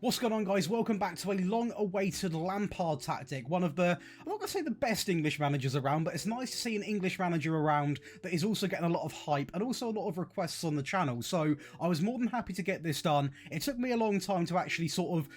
What's going on, guys? Welcome back to a long-awaited Lampard tactic. One of the, I'm not going to say the best English managers around, but it's nice to see an English manager around that is also getting a lot of hype and also a lot of requests on the channel. So I was more than happy to get this done. It took me a long time to actually sort of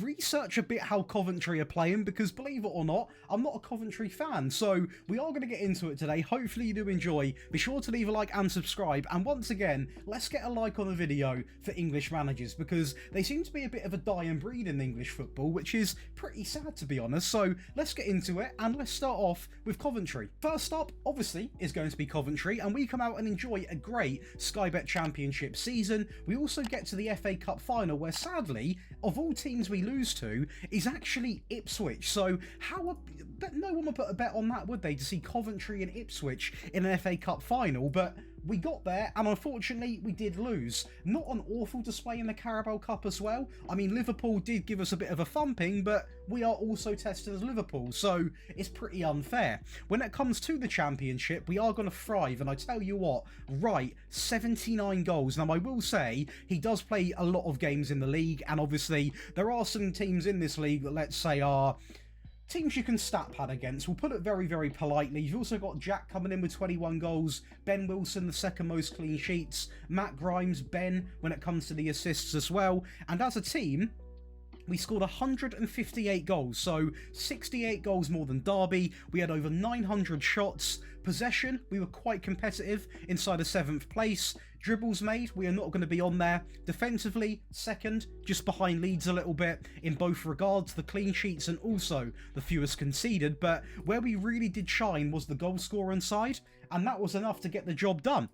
research a bit how Coventry are playing because, believe it or not, I'm not a Coventry fan. So we are going to get into it today. Hopefully you do enjoy. Be sure to leave a like and subscribe. And once again, let's get a like on the video for English managers because they seem to be a bit of a dying breed in English football, which is pretty sad to be honest. So let's get into it and let's start off with Coventry. First up, obviously, is going to be Coventry, and we come out and enjoy a great Sky Bet Championship season. We also get to the FA Cup final where, sadly, of all teams we lose to, is actually Ipswich. So no one would put a bet on that, would they, to see Coventry and Ipswich in an FA Cup final? But we got there, and unfortunately, we did lose. Not an awful display in the Carabao Cup as well. I mean, Liverpool did give us a bit of a thumping, but we are also tested as Liverpool, so it's pretty unfair. When it comes to the Championship, we are going to thrive, and I tell you what, right, 79 goals. Now, I will say, he does play a lot of games in the league, and obviously, there are some teams in this league that, let's say, are teams you can stat pad against. We'll put it very, very politely. You've also got Jack coming in with 21 goals, Ben Wilson the second most clean sheets, Matt Grimes, Ben when it comes to the assists as well. And as a team, we scored 158 goals, so 68 goals more than Derby. We had over 900 shots. Possession, we were quite competitive inside of 7th place. Dribbles made, we are not going to be on there. Defensively, second, just behind Leeds a little bit in both regards, the clean sheets and also the fewest conceded. But where we really did shine was the goal scoring side, and that was enough to get the job done.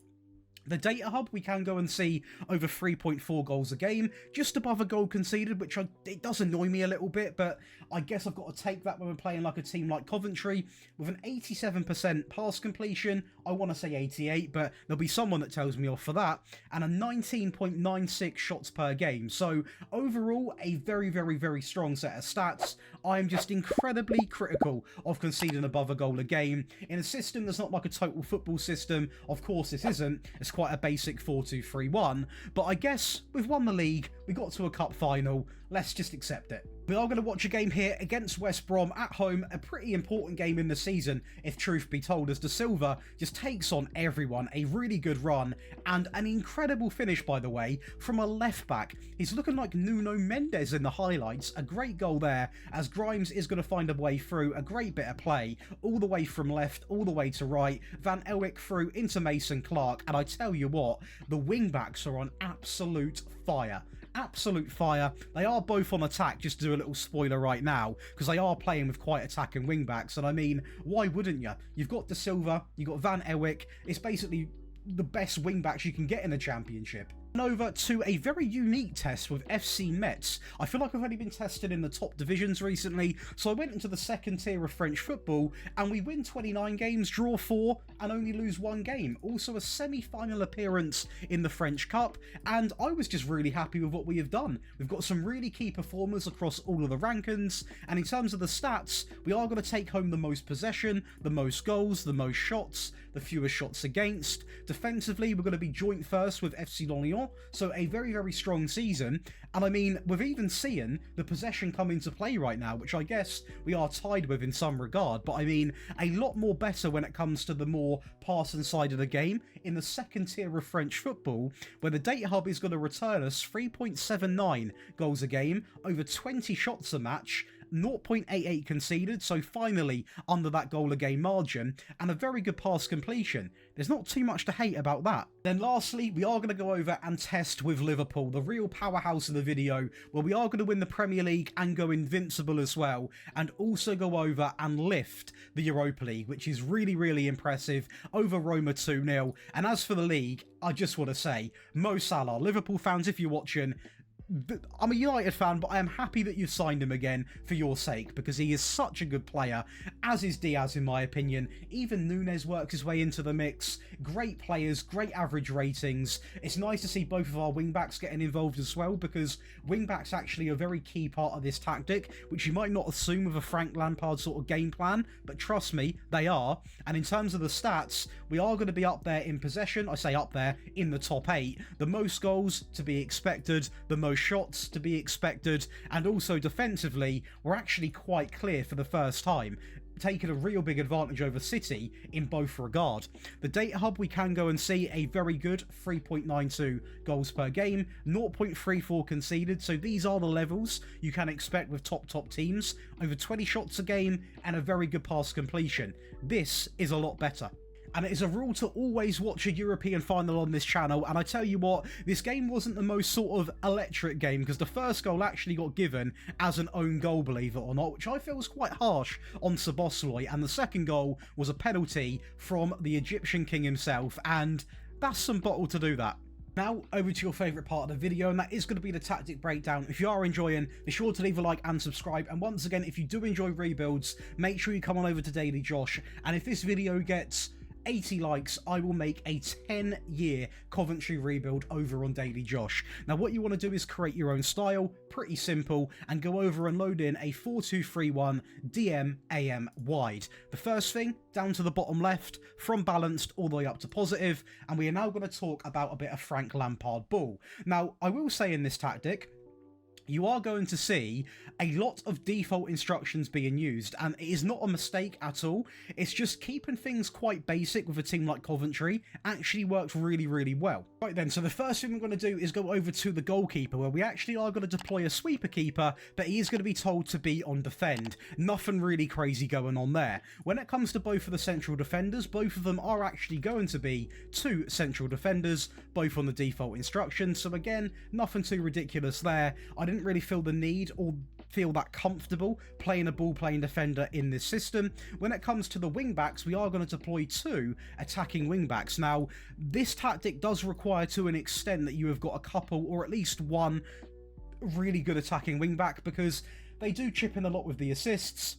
The data hub, we can go and see over 3.4 goals a game, just above a goal conceded, which it does annoy me a little bit, but I guess I've got to take that when we're playing like a team like Coventry. With an 87% pass completion, I want to say 88, but there'll be someone that tells me off for that, and a 19.96 shots per game. So overall, a very, very, very strong set of stats. I am just incredibly critical of conceding above a goal a game. In a system that's not like a total football system, of course this isn't, it's quite a basic 4-2-3-1, but I guess we've won the league, we got to a cup final, let's just accept it. We are going to watch a game here against West Brom at home, a pretty important game in the season, if truth be told, as De Silva just takes on everyone. A really good run, and an incredible finish, by the way, from a left-back. He's looking like Nuno Mendes in the highlights. A great goal there, as Grimes is going to find a way through. A great bit of play, all the way from left, all the way to right. Van Elwick through into Mason Clark, and I tell you what, the wing-backs are on absolute fire. Absolute fire. They are both on attack, just to do a little spoiler right now, because they are playing with quite attacking wing backs, and I mean, why wouldn't you? You've got De Silva, you've got Van Elwick. It's basically the best wing backs you can get in the Championship. Over to a very unique test with FC Metz. I feel like I've only been tested in the top divisions recently, so I went into the second tier of French football, and we win 29 games, draw 4, and only lose 1 game. Also a semi-final appearance in the French Cup, and I was just really happy with what we have done. We've got some really key performers across all of the rankings, and in terms of the stats, we are going to take home the most possession, the most goals, the most shots, the fewest shots against. Defensively, we're going to be joint first with FC Lorient, so a very, very strong season. And I mean, we've even seen the possession come into play right now, which I guess we are tied with in some regard, but I mean, a lot more better when it comes to the more passing side of the game in the second tier of French football, where the data hub is going to return us 3.79 goals a game, over 20 shots a match, 0.88 conceded, so finally under that goal a game margin, and a very good pass completion. There's not too much to hate about that. Then lastly, we are going to go over and test with Liverpool, the real powerhouse of the video, where we are going to win the Premier League and go invincible as well, and also go over and lift the Europa League, which is really, really impressive, over Roma 2-0. And as for the league, I just want to say, Mo Salah, Liverpool fans, if you're watching, I'm a United fan, but I am happy that you've signed him again for your sake, because he is such a good player, as is Diaz in my opinion. Even Nunes works his way into the mix. Great players, great average ratings. It's nice to see both of our wing-backs getting involved as well, because wing-backs actually a very key part of this tactic, which you might not assume with a Frank Lampard sort of game plan, but trust me, they are. And in terms of the stats, we are going to be up there in possession. I say up there, in the top 8. The most goals to be expected, the most no shots to be expected, and also defensively, we're actually quite clear for the first time, taking a real big advantage over City in both regard. The data hub, we can go and see a very good 3.92 goals per game, 0.34 conceded, so these are the levels you can expect with top teams, over 20 shots a game and a very good pass completion. This is a lot better. And it is a rule to always watch a European final on this channel, and I tell you what, this game wasn't the most sort of electric game, because the first goal actually got given as an own goal, believe it or not, which I feel was quite harsh on Szoboszlai, and the second goal was a penalty from the Egyptian king himself, and that's some bottle to do that. Now, over to your favourite part of the video, and that is going to be the tactic breakdown. If you are enjoying, be sure to leave a like and subscribe. And once again, if you do enjoy rebuilds, make sure you come on over to Daily Josh. And if this video gets 80 likes, I will make a 10-year Coventry rebuild over on Daily Josh. Now, what you want to do is create your own style, pretty simple, and go over and load in a 4-2-3-1 DM AM wide. The first thing, down to the bottom left, from balanced all the way up to positive, and we are now going to talk about a bit of Frank Lampard ball. Now, I will say in this tactic, you are going to see a lot of default instructions being used, and it is not a mistake at all. It's just keeping things quite basic with a team like Coventry actually works really, really well. Right then, so the first thing we're going to do is go over to the goalkeeper, where we actually are going to deploy a sweeper keeper, but he is going to be told to be on defend. Nothing really crazy going on there. When it comes to both of the central defenders, both of them are actually going to be 2 central defenders, both on the default instructions. So again, nothing too ridiculous there. I didn't really feel the need or feel that comfortable playing a ball-playing defender in this system. When it comes to the wing-backs, we are going to deploy 2 attacking wing-backs. Now, this tactic does require to an extent that you have got a couple or at least one really good attacking wing-back, because they do chip in a lot with the assists.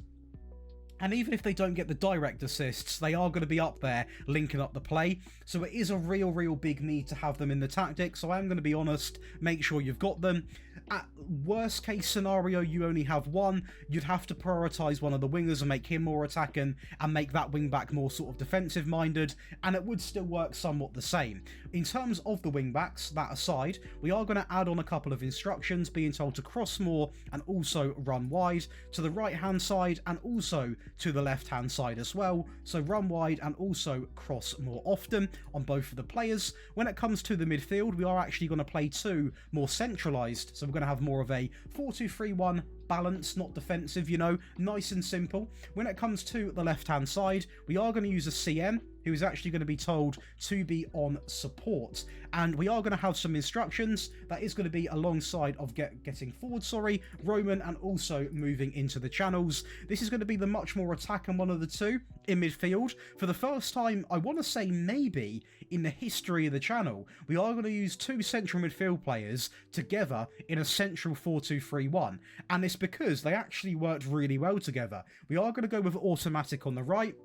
And even if they don't get the direct assists, they are going to be up there linking up the play. So it is a real big need to have them in the tactic. So I am going to be honest, make sure you've got them. At worst case scenario, you only have one. You'd have to prioritise one of the wingers and make him more attacking and make that wing back more sort of defensive minded, and it would still work somewhat the same. In terms of the wing backs, that aside, we are going to add on a couple of instructions, being told to cross more and also run wide to the right hand side and also to the left hand side as well. So run wide and also cross more often on both of the players. When it comes to the midfield, we are actually going to play 2 more centralised, so we're going to have more of a 4-2-3-1 balance, not defensive, you know, nice and simple. When it comes to the left hand side, we are going to use a CM who is actually going to be told to be on support, and we are going to have some instructions that is going to be alongside of getting forward, Roman, and also moving into the channels. This is going to be the much more attacking one of the 2 in midfield. For the first time, I want to say maybe in the history of the channel, we are going to use 2 central midfield players together in a central 4-2-3-1, and it's because they actually worked really well together. We are going to go with automatic on the right,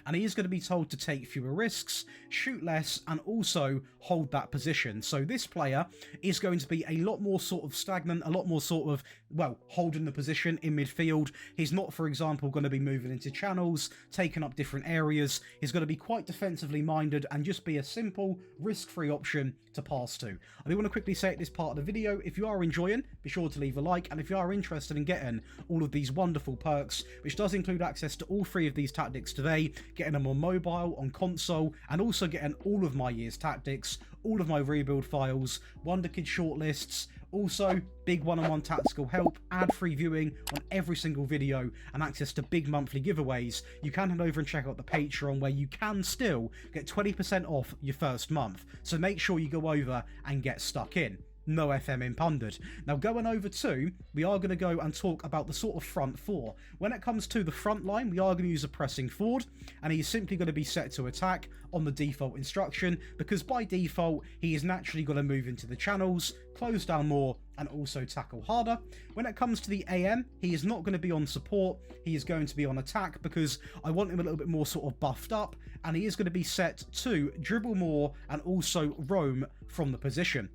and he is going to be told to take fewer risks, shoot less, and also hold that position. So this player is going to be a lot more sort of stagnant, a lot more sort of, well, holding the position in midfield. He's not, for example, going to be moving into channels, taking up different areas. He's going to be quite defensively minded and just be a simple, risk-free option to pass to. I do want to quickly say at this part of the video, if you are enjoying, be sure to leave a like, and if you are interested in getting all of these wonderful perks, which does include access to all 3 of these tactics today, getting them on mobile, on console, and also getting all of my year's tactics, all of my rebuild files, Wonder Kid shortlists, also big one-on-one tactical help, ad-free viewing on every single video, and access to big monthly giveaways, you can head over and check out the Patreon, where you can still get 20% off your first month. So make sure you go over and get stuck in. No FM impundered. Now, going over to, we are going to go and talk about the sort of front 4. When it comes to the front line, we are going to use a pressing forward, and he's simply going to be set to attack on the default instruction, because by default, he is naturally going to move into the channels, close down more, and also tackle harder. When it comes to the AM, he is not going to be on support, he is going to be on attack, because I want him a little bit more sort of buffed up, and he is going to be set to dribble more and also roam from the position.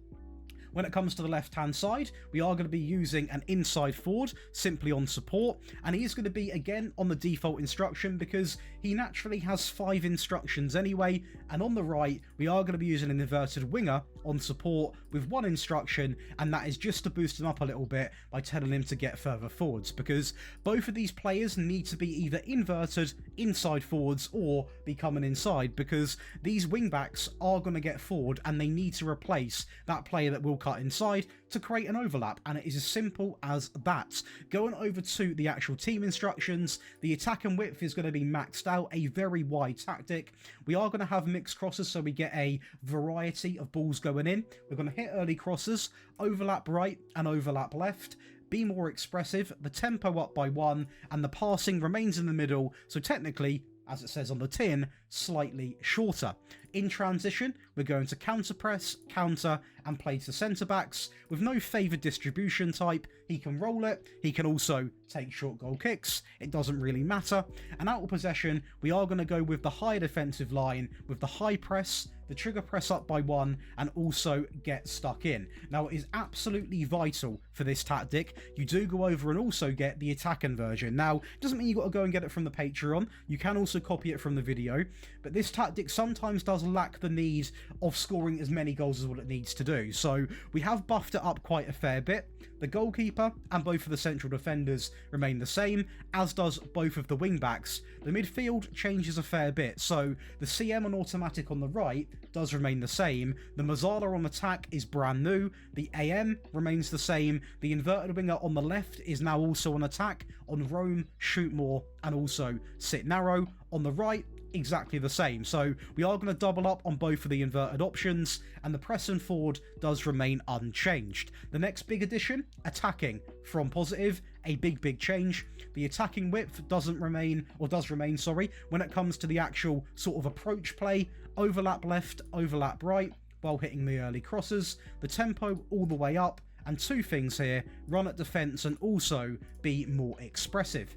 When it comes to the left-hand side, we are going to be using an inside forward, simply on support, and he is going to be, again, on the default instruction because he naturally has 5 instructions anyway, and on the right, we are going to be using an inverted winger on support with one instruction, and that is just to boost him up a little bit by telling him to get further forwards, because both of these players need to be either inverted inside forwards or be coming inside, because these wingbacks are going to get forward and they need to replace that player that will cut inside to create an overlap, and it is as simple as that. Going over to the actual team instructions, the attack and width is going to be maxed out, a very wide tactic. We are going to have mixed crosses, so we get a variety of balls going in. We're going to hit early crosses, overlap right and overlap left, be more expressive, the tempo up by 1, and the passing remains in the middle, so technically, as it says on the tin, slightly shorter. In transition, we're going to counter press, counter, and play to centre backs with no favoured distribution type. He can roll it, he can also take short goal kicks, it doesn't really matter. And out of possession, we are going to go with the high defensive line with the high press, the trigger press up by 1, and also get stuck in. Now, it is absolutely vital for this tactic. You do go over and also get the attacking version. Now, it doesn't mean you've got to go and get it from the Patreon. You can also copy it from the video, but this tactic sometimes does lack the need of scoring as many goals as what it needs to do. So we have buffed it up quite a fair bit. The goalkeeper and both of the central defenders remain the same, as does both of the wing-backs. The midfield changes a fair bit, so the CM on automatic on the right does remain the same. The Mazzala on attack is brand new. The AM remains the same. The inverted winger on the left is now also on attack, on roam, shoot more, and also sit narrow. On the right, exactly the same. So we are going to double up on both of the inverted options, and the press and forward does remain unchanged. The next big addition, attacking from positive, a big change. The attacking width does remain, when it comes to the actual sort of approach play. Overlap left, overlap right, while hitting the early crosses. The tempo all the way up, and two things here, run at defence and also be more expressive.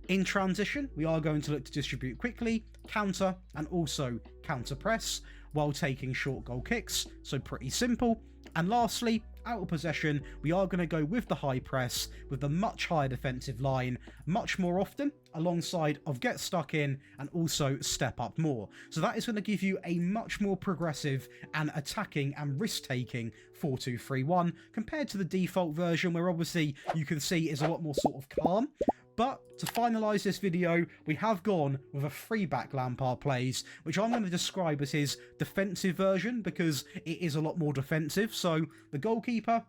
In transition, we are going to look to distribute quickly, counter, and also counter press, while taking short goal kicks, so pretty simple. And lastly, out of possession, we are going to go with the high press, with the much higher defensive line, much more often, alongside of get stuck in, and also step up more. So that is going to give you a much more progressive and attacking and risk-taking 4-2-3-1, compared to the default version, where obviously you can see is a lot more sort of calm. But to finalise this video, we have gone with a 3-back Lampard plays, which I'm going to describe as his defensive version, because it is a lot more defensive. So the goalkeeper,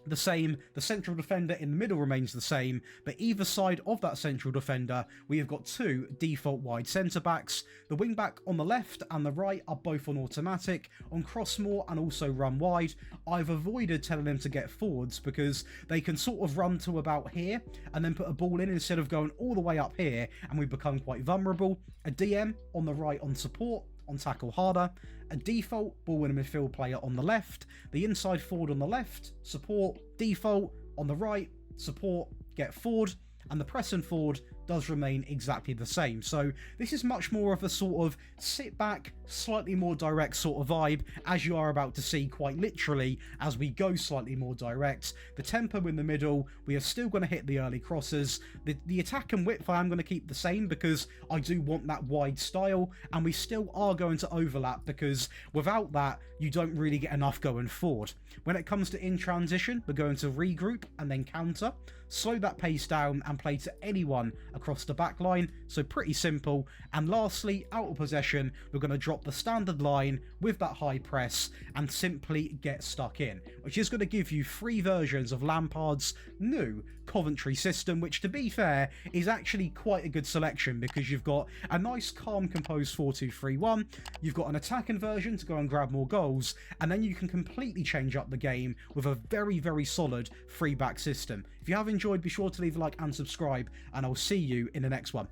the same, the central defender in the middle remains the same, but either side of that central defender, we have got two default wide centre-backs. The wing-back on the left and the right are both on automatic, on cross more and also run wide. I've avoided telling them to get forwards because they can sort of run to about here and then put a ball in instead of going all the way up here, and we become quite vulnerable. A DM on the right on support, on tackle harder, a default ball winner midfield player on the left, the inside forward on the left, support, default, on the right, support, get forward, and the press and forward does remain exactly the same. So this is much more of a sort of sit back, slightly more direct sort of vibe, as you are about to see quite literally as we go slightly more direct. The tempo in the middle, we are still going to hit the early crosses. The attack and width I am going to keep the same because I do want that wide style, and we still are going to overlap because without that you don't really get enough going forward. When it comes to in transition, we're going to regroup and then counter, slow that pace down and play to anyone across the back line, so pretty simple. And lastly, out of possession, we're going to drop the standard line with that high press and simply get stuck in, which is going to give you 3 versions of Lampard's new Coventry system, which to be fair is actually quite a good selection because you've got a nice calm composed 4-2-3-1, you've got an attacking version to go and grab more goals, and then you can completely change up the game with a very solid 3-back system. If you have enjoyed, be sure to leave a like and subscribe, and I'll see you in the next one.